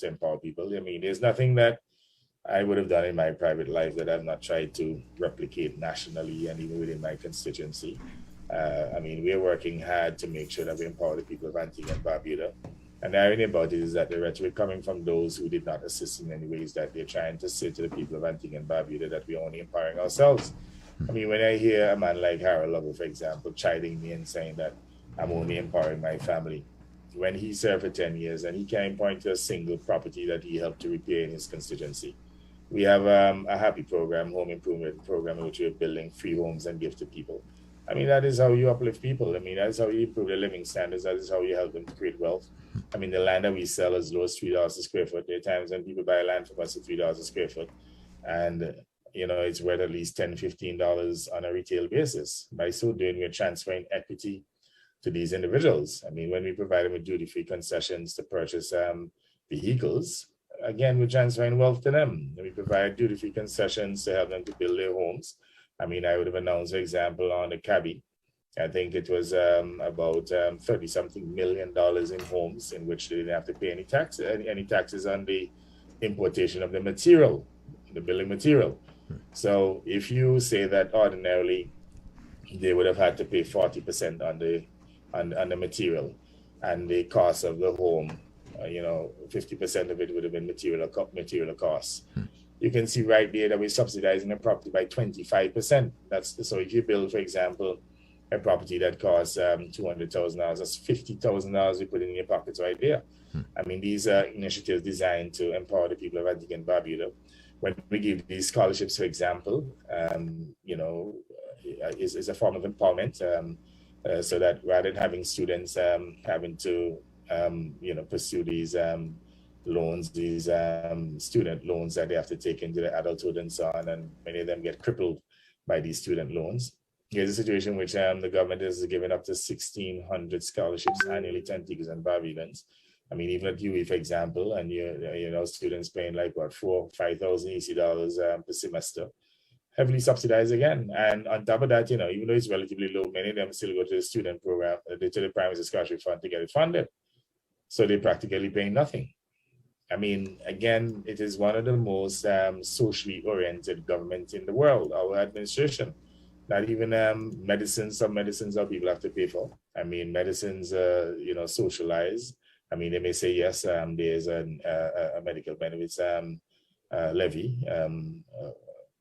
to empower people. I mean, there's nothing that I would have done in my private life that I've not tried to replicate nationally and even within my constituency. I mean, we're working hard to make sure that we empower the people of Antigua and Barbuda. And the irony about it is that the rhetoric coming from those who did not assist in any ways, that they're trying to say to the people of Antigua and Barbuda that we're only empowering ourselves. I mean, when I hear a man like Harold Lovell, for example, chiding me and saying that I'm only empowering my family, when he served for 10 years and he can't point to a single property that he helped to repair in his constituency. We have a happy program, home improvement program, in which we're building free homes and give to people. I mean, that is how you uplift people. I mean, that is how you improve their living standards. That is how you help them to create wealth. I mean, the land that we sell as low as $3 a square foot. There are times when people buy land from us at $3 a square foot. And, you know, it's worth at least $10, $15 on a retail basis. By so doing, we're transferring equity to these individuals. I mean, when we provide them with duty-free concessions to purchase vehicles, again, we're transferring wealth to them. We provide duty-free concessions to help them to build their homes. I mean, I would have announced, for example, on the Cabby, I think it was about 30-something million in homes in which they didn't have to pay any taxes on the importation of the material, the building material. So if you say that ordinarily they would have had to pay 40% on the material, and the cost of the home, 50% of it would have been material costs. You can see right there that we're subsidizing the property by 25%. So if you build, for example, a property that costs $200,000, that's $50,000 you put in your pockets right there. I mean, these are initiatives designed to empower the people of Antigua and Barbuda. When we give these scholarships, for example, is a form of empowerment, so that rather than having students having to pursue these loans, these student loans that they have to take into their adulthood and so on, and many of them get crippled by these student loans. Here's a situation in which the government is giving up to 1,600 scholarships annually to Antiguans and Barbudans. I mean, even at UE, for example, and students paying like what, $4,000 or $5,000 EC dollars per semester, heavily subsidized again. And on top of that, even though it's relatively low, many of them still go to the student program, to the primary scholarship fund to get it funded. So they're practically paying nothing. I mean, again, it is one of the most socially oriented governments in the world, our administration. Not even medicines, some medicines that people have to pay for. I mean, medicines, socialized. I mean, they may say, yes, there's a medical benefits levy,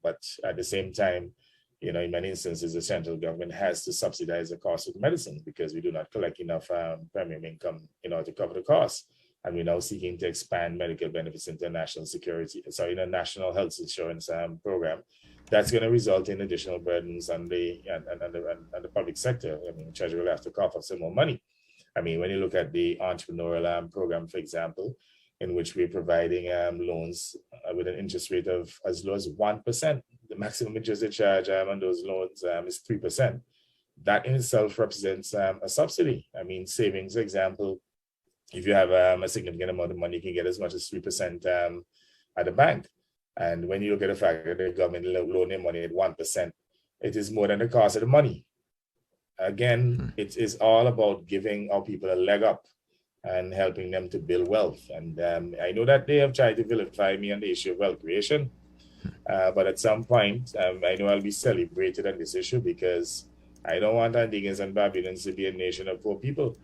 but at the same time, in many instances, the central government has to subsidize the cost of medicine because we do not collect enough premium income in order to cover the cost. And we're now seeking to expand medical benefits into a national health insurance program. That's going to result in additional burdens on the public sector. I mean, the Treasury will have to cough up some more money. I mean, when you look at the entrepreneurial program, for example, in which we're providing loans with an interest rate of as low as 1%. The maximum interest they charge on those loans is 3%. That in itself represents a subsidy. I mean, savings, for example, if you have a significant amount of money, you can get as much as 3% at the bank. And when you look at the fact that the government loaning money at 1%, it is more than the cost of the money. Again, it is all about giving our people a leg up and helping them to build wealth. And I know that they have tried to vilify me on the issue of wealth creation, but at some point, I know I'll be celebrated on this issue because I don't want Antiguans and Barbudans to be a nation of poor people.